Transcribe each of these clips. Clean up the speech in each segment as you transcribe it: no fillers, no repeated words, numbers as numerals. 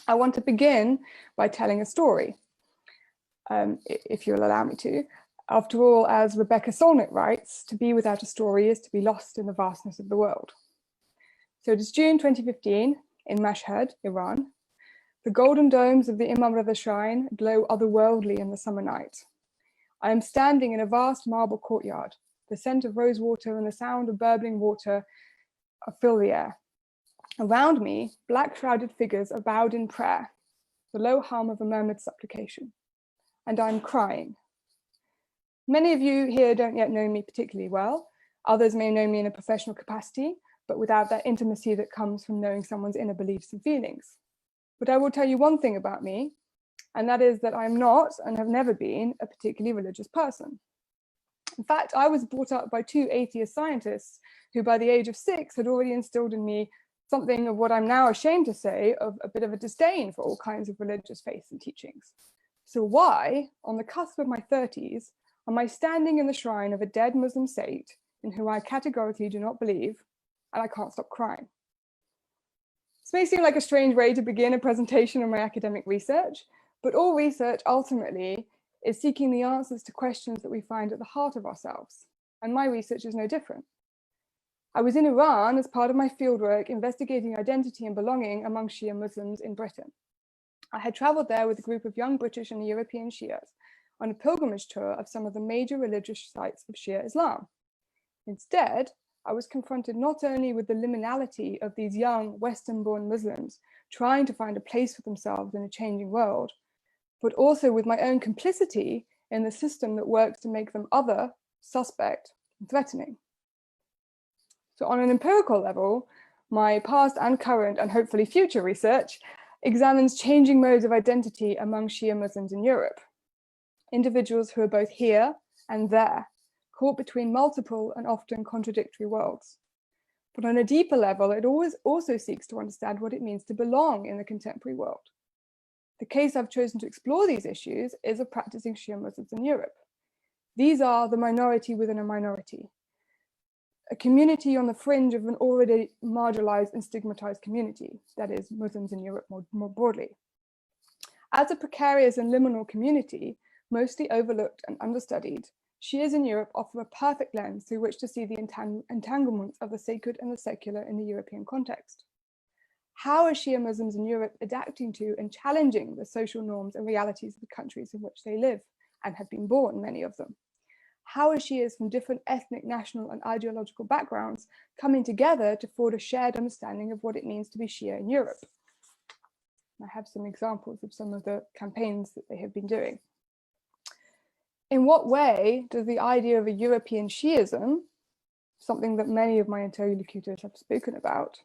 I want to begin by telling a story, if you'll allow me to. After all, as Rebecca Solnit writes, to be without a story is to be lost in the vastness of the world. So it is June 2015 in Mashhad, Iran. The golden domes of the Imam Reza Shrine glow otherworldly in the summer night. I am standing in a vast marble courtyard. The scent of rosewater and the sound of burbling water fill the air. Around me, black-shrouded figures are bowed in prayer, the low hum of a murmured supplication. And I'm crying. Many of you here don't yet know me particularly well. Others may know me in a professional capacity, but without that intimacy that comes from knowing someone's inner beliefs and feelings. But I will tell you one thing about me, and that is that I'm not, and have never been, a particularly religious person. In fact, I was brought up by two atheist scientists who by the age of 6 had already instilled in me something of what I'm now ashamed to say of a bit of a disdain for all kinds of religious faiths and teachings. So why, on the cusp of my 30s, am I standing in the shrine of a dead Muslim saint in whom I categorically do not believe, and I can't stop crying? This may seem like a strange way to begin a presentation on my academic research, but all research ultimately is seeking the answers to questions that we find at the heart of ourselves, and my research is no different. I was in Iran as part of my fieldwork investigating identity and belonging among Shia Muslims in Britain. I had traveled there with a group of young British and European Shias on a pilgrimage tour of some of the major religious sites of Shia Islam. Instead, I was confronted not only with the liminality of these young Western-born Muslims trying to find a place for themselves in a changing world, but also with my own complicity in the system that works to make them other, suspect, and threatening. So on an empirical level, my past and current and hopefully future research examines changing modes of identity among Shia Muslims in Europe. Individuals who are both here and there, caught between multiple and often contradictory worlds. But on a deeper level, it always also seeks to understand what it means to belong in the contemporary world. The case I've chosen to explore these issues is of practicing Shia Muslims in Europe. These are the minority within a minority, a community on the fringe of an already marginalized and stigmatized community, that is, Muslims in Europe more broadly. As a precarious and liminal community, mostly overlooked and understudied, Shias in Europe offer a perfect lens through which to see the entanglements of the sacred and the secular in the European context. How are Shia Muslims in Europe adapting to and challenging the social norms and realities of the countries in which they live and have been born, many of them? How are Shias from different ethnic, national, and ideological backgrounds coming together to forge a shared understanding of what it means to be Shia in Europe? I have some examples of some of the campaigns that they have been doing. In what way does the idea of a European Shi'ism, something that many of my interlocutors have spoken about,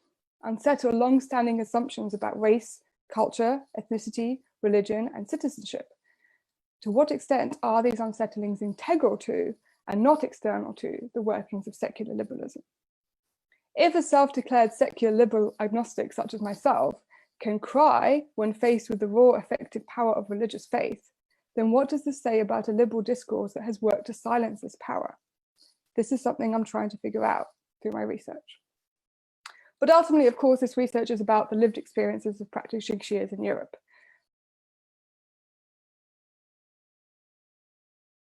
unsettle long-standing assumptions about race, culture, ethnicity, religion, and citizenship? To what extent are these unsettlings integral to and not external to the workings of secular liberalism? If a self-declared secular liberal agnostic such as myself can cry when faced with the raw effective power of religious faith, then what does this say about a liberal discourse that has worked to silence this power? This is something I'm trying to figure out through my research. But ultimately, of course, this research is about the lived experiences of practicing Shias in Europe.